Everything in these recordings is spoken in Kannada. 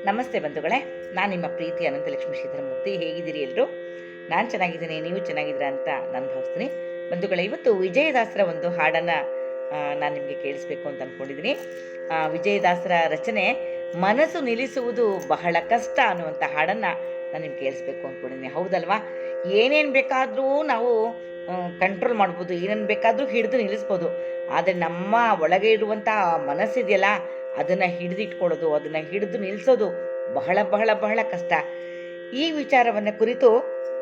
ನಮಸ್ತೆ ಬಂಧುಗಳೇ, ನಾನು ನಿಮ್ಮ ಪ್ರೀತಿ ಅನಂತಲಕ್ಷ್ಮಿ ಶ್ರೀಧರಮೂರ್ತಿ. ಹೇಗಿದ್ದೀರಿ ಎಲ್ಲರೂ? ನಾನು ಚೆನ್ನಾಗಿದ್ದೀನಿ, ನೀವು ಚೆನ್ನಾಗಿದ್ದೀರಾ ಅಂತ ನಾನು ಭಾವಿಸ್ತೀನಿ. ಬಂಧುಗಳೇ, ಇವತ್ತು ವಿಜಯದಾಸರ ಒಂದು ಹಾಡನ್ನು ನಾನು ನಿಮಗೆ ಕೇಳಿಸ್ಬೇಕು ಅಂತ ಅಂದ್ಕೊಂಡಿದ್ದೀನಿ. ವಿಜಯದಾಸರ ರಚನೆ ಮನಸ್ಸು ನಿಲ್ಲಿಸುವುದು ಬಹಳ ಕಷ್ಟ ಅನ್ನುವಂಥ ಹಾಡನ್ನು ನಾನು ನಿಮ್ಗೆ ಕೇಳಿಸ್ಬೇಕು ಅಂದ್ಕೊಂಡಿದ್ದೀನಿ. ಹೌದಲ್ವಾ? ಏನೇನು ಬೇಕಾದರೂ ನಾವು ಕಂಟ್ರೋಲ್ ಮಾಡ್ಬೋದು, ಏನೇನು ಬೇಕಾದರೂ ಹಿಡಿದು ನಿಲ್ಲಿಸ್ಬೋದು. ಆದರೆ ನಮ್ಮ ಒಳಗೆ ಇರುವಂಥ ಮನಸ್ಸಿದೆಯಲ್ಲ, ಅದನ್ನು ಹಿಡಿದಿಟ್ಕೊಳ್ಳೋದು, ಅದನ್ನು ಹಿಡಿದು ನಿಲ್ಲಿಸೋದು ಬಹಳ ಬಹಳ ಬಹಳ ಕಷ್ಟ. ಈ ವಿಚಾರವನ್ನು ಕುರಿತು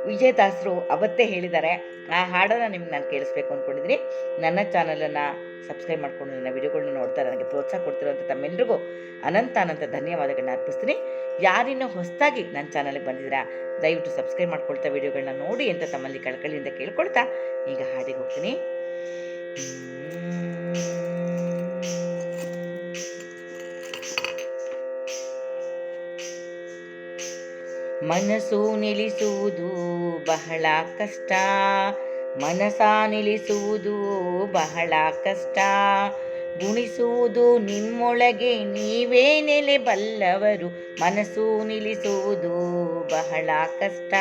ವಿಜಯದಾಸರು ಅವತ್ತೇ ಹೇಳಿದ್ದಾರೆ. ಆ ಹಾಡನ್ನು ನಿಮ್ಗೆ ನಾನು ಕೇಳಿಸ್ಬೇಕು ಅಂದ್ಕೊಂಡಿದ್ದೀನಿ. ನನ್ನ ಚಾನಲನ್ನು ಸಬ್ಸ್ಕ್ರೈಬ್ ಮಾಡಿಕೊಂಡು ನನ್ನ ವಿಡಿಯೋಗಳನ್ನ ನೋಡ್ತಾ ನನಗೆ ಪ್ರೋತ್ಸಾಹ ಕೊಡ್ತಿರುವಂಥ ತಮ್ಮೆಲ್ಲರಿಗೂ ಅನಂತ ಧನ್ಯವಾದಗಳನ್ನ ಅರ್ಪಿಸ್ತೀನಿ. ಯಾರಿನ್ನೂ ಹೊಸದಾಗಿ ನನ್ನ ಚಾನಲ್ಗೆ ಬಂದಿದ್ದೀರಾ, ದಯವಿಟ್ಟು ಸಬ್ಸ್ಕ್ರೈಬ್ ಮಾಡ್ಕೊಳ್ತಾ ವಿಡಿಯೋಗಳನ್ನ ನೋಡಿ ಅಂತ ತಮ್ಮಲ್ಲಿ ಕಳಕಳಿಯಿಂದ ಕೇಳ್ಕೊಳ್ತಾ ಈಗ ಹಾಡಿಗೆ ಹೋಗ್ತೀನಿ. ಮನಸ್ಸು ನಿಲ್ಲಿಸುವುದು ಬಹಳ ಕಷ್ಟ, ಮನಸ ನಿಲ್ಲಿಸುವುದು ಬಹಳ ಕಷ್ಟ. ಗುಣಿಸುವುದು ನಿಮ್ಮೊಳಗೆ ನೀವೇ ನೆಲೆ ಬಲ್ಲವರು, ಮನಸ್ಸು ನಿಲ್ಲಿಸುವುದು ಬಹಳ ಕಷ್ಟ.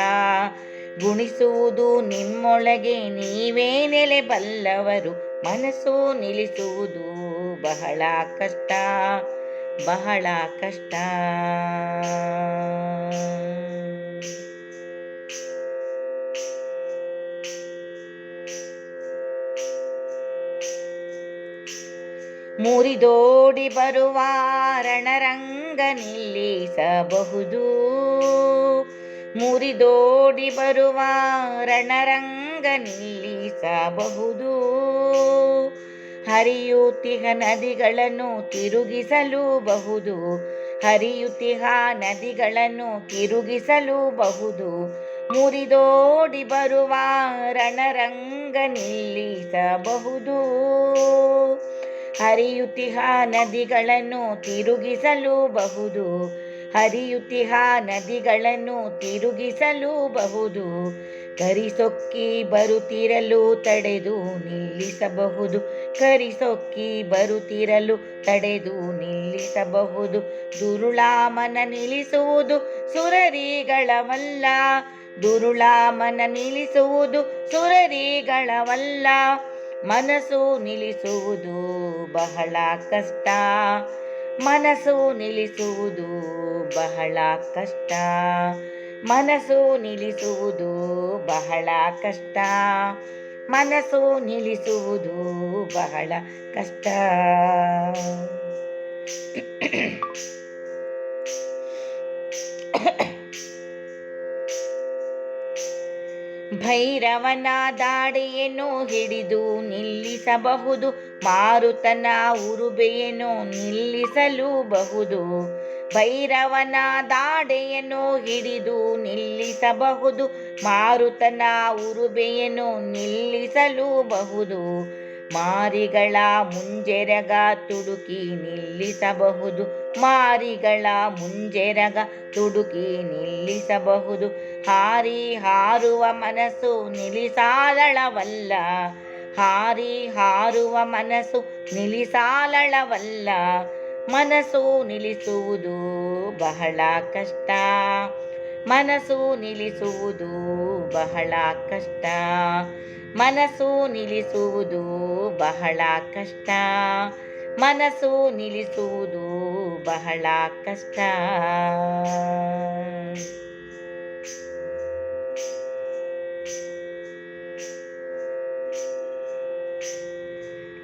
ಗುಣಿಸುವುದು ನಿಮ್ಮೊಳಗೆ ನೀವೇ ನೆಲೆ ಬಲ್ಲವರು, ಮನಸ್ಸು ನಿಲ್ಲಿಸುವುದು ಬಹಳ ಕಷ್ಟ, ಬಹಳ ಕಷ್ಟ. ಮುರಿದೋಡಿ ಬರುವ ರಣರಂಗ ನಿಲ್ಲಿಸಬಹುದು, ಮುರಿದೋಡಿ ಬರುವ ರಣರಂಗ ನಿಲ್ಲಿಸಬಹುದು. ಹರಿಯುತ್ತಿಹ ನದಿಗಳನ್ನು ತಿರುಗಿಸಲೂಬಹುದು, ಹರಿಯುತ್ತಿಹ ನದಿಗಳನ್ನು ತಿರುಗಿಸಲೂಬಹುದು. ಮುರಿದೋಡಿ ಬರುವ ರಣರಂಗ ನಿಲ್ಲಿಸಬಹುದು, ಹರಿಯುತ್ತಿಹ ನದಿಗಳನ್ನು ತಿರುಗಿಸಲೂಬಹುದು, ಹರಿಯುತ್ತಿಹ ನದಿಗಳನ್ನು ತಿರುಗಿಸಲೂಬಹುದು. ಕರಿಸೊಕ್ಕಿ ಬರುತ್ತಿರಲು ತಡೆದು ನಿಲ್ಲಿಸಬಹುದು, ಕರಿಸೊಕ್ಕಿ ಬರುತ್ತಿರಲು ತಡೆದು ನಿಲ್ಲಿಸಬಹುದು. ದುರುಳಾಮನ ನಿಲ್ಲಿಸುವುದು ಸುರರಿಗಳವಲ್ಲ, ದುರುಳಾಮನ ನಿಲ್ಲಿಸುವುದು ಸುರರಿಗಳವಲ್ಲ. ಮನಸ್ಸು ನಿಲ್ಲಿಸುವುದು ಬಹಳ ಕಷ್ಟ, ಮನಸ್ಸು ನಿಲ್ಲಿಸುವುದು ಬಹಳ ಕಷ್ಟ, ಮನಸ್ಸು ನಿಲ್ಲಿಸುವುದು ಬಹಳ ಕಷ್ಟ, ಮನಸ್ಸು ನಿಲ್ಲಿಸುವುದು ಬಹಳ ಕಷ್ಟ. ಭೈರವನ ದಾಡೆಯನ್ನು ಹಿಡಿದು ನಿಲ್ಲಿಸಬಹುದು, ಮಾರುತನ ಉರುಬೆಯನ್ನು ನಿಲ್ಲಿಸಲೂಬಹುದು. ಭೈರವನ ದಾಡೆಯನ್ನು ಹಿಡಿದು ನಿಲ್ಲಿಸಬಹುದು, ಮಾರುತನ ಉರುಬೆಯನ್ನು ನಿಲ್ಲಿಸಲೂಬಹುದು. ಮಾರಿಗಳ ಮುಂಜೆರಗ ತುಡುಕಿ ನಿಲ್ಲಿಸಬಹುದು, ಮಾರಿಗಳ ಮುಂಜೆರಗ ತುಡುಕಿ ನಿಲ್ಲಿಸಬಹುದು. ಹಾರಿ ಹಾರುವ ಮನಸ್ಸು ನಿಲ್ಲಿಸಾಲಳವಲ್ಲ, ಹಾರಿ ಹಾರುವ ಮನಸ್ಸು ನಿಲ್ಲಿಸಾಲಳವಲ್ಲ. ಮನಸ್ಸು ನಿಲ್ಲಿಸುವುದು ಬಹಳ ಕಷ್ಟ, ಮನಸ್ಸು ನಿಲ್ಲಿಸುವುದು ಬಹಳ ಕಷ್ಟ, ಮನಸ್ಸು ನಿಲ್ಲಿಸುವುದು ಬಹಳ ಕಷ್ಟ, ಮನಸ್ಸು ನಿಲ್ಲಿಸುವುದು ಬಹಳ ಕಷ್ಟ.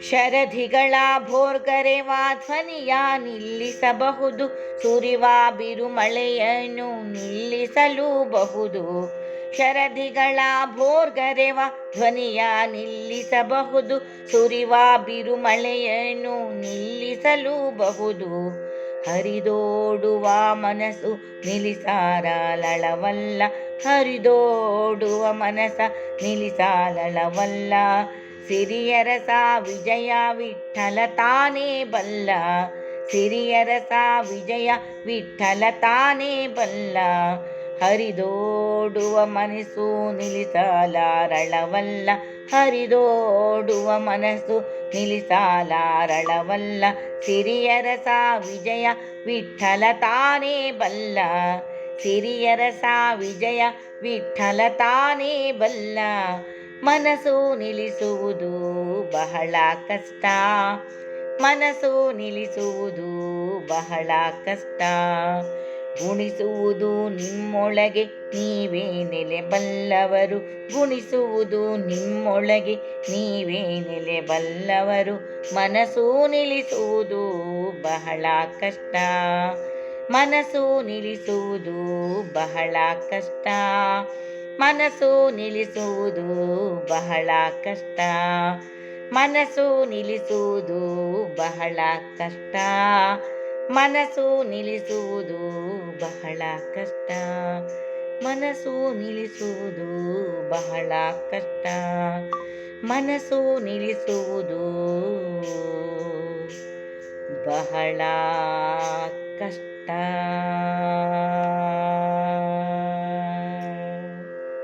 ಶರಧಿಗಳ ಭೋರ್ಗರೆವ ಧ್ವನಿಯ ನಿಲ್ಲಿಸಬಹುದು, ಸುರಿವ ಬಿರುಮಳೆಯನ್ನು ನಿಲ್ಲಿಸಲೂಬಹುದು. ಶರಧಿಗಳ ಭೋರ್ಗರೆವ ಧ್ವನಿಯ ನಿಲ್ಲಿಸಬಹುದು, ಸುರಿವ ಬಿರುಮಳೆಯನ್ನು ನಿಲ್ಲಿಸಲೂಬಹುದು. ಹರಿದೋಡುವ ಮನಸ್ಸು ನಿಲ್ಲಿಸಾಲಳವಲ್ಲ, ಹರಿದೋಡುವ ಮನಸ್ಸ ನಿಲ್ಲಿಸಾಲಳವಲ್ಲ. ಸಿರಿಯರಸ ವಿಜಯ ವಿಠಲ ತಾನೇ ಬಲ್ಲ, ಸಿರಿಯರಸ ವಿಜಯ ವಿಠಲ ತಾನೇ ಬಲ್ಲ. ಹರಿದೋಡುವ ಮನಸ್ಸು ನಿಲ್ಲಿಸಲಾರಳವಲ್ಲ, ಹರಿದೋಡುವ ಮನಸ್ಸು ನಿಲ್ಲಿಸಲಾರಳವಲ್ಲ. ಸಿರಿಯರಸ ವಿಜಯ ವಿಠ್ಠಲ ತಾನೇ ಬಲ್ಲ. ಸಿರಿಯರಸ ವಿಜಯ ವಿಠ್ಠಲ ತಾನೇ ಬಲ್ಲ. ಮನಸ್ಸು ನಿಲ್ಲಿಸುವುದು ಬಹಳ ಕಷ್ಟ. ಮನಸ್ಸು ನಿಲ್ಲಿಸುವುದು ಬಹಳ ಕಷ್ಟ. ಗುಣಿಸುವುದು ನಿಮ್ಮೊಳಗೆ ನೀವೇ ನೆಲೆ ಬಲ್ಲವರು. ಗುಣಿಸುವುದು ನಿಮ್ಮೊಳಗೆ ನೀವೇ ನೆಲೆ ಬಲ್ಲವರು. ಮನಸ್ಸು ನಿಲ್ಲಿಸುವುದು ಬಹಳ ಕಷ್ಟ. ಮನಸ್ಸು ನಿಲ್ಲಿಸುವುದು ಬಹಳ ಕಷ್ಟ. ಮನಸ್ಸು ನಿಲ್ಲಿಸುವುದು ಬಹಳ ಕಷ್ಟ. ಮನಸ್ಸು ನಿಲ್ಲಿಸುವುದು ಬಹಳ ಕಷ್ಟ. ಮನಸ್ಸು ನಿಲ್ಲಿಸುವುದು ಬಹಳ ಕಷ್ಟ. ಮನಸ್ಸು ನಿಲ್ಲಿಸುವುದು ಬಹಳ ಕಷ್ಟ. ಮನಸ್ಸು ನಿಲ್ಲಿಸುವುದು ಬಹಳ ಕಷ್ಟ.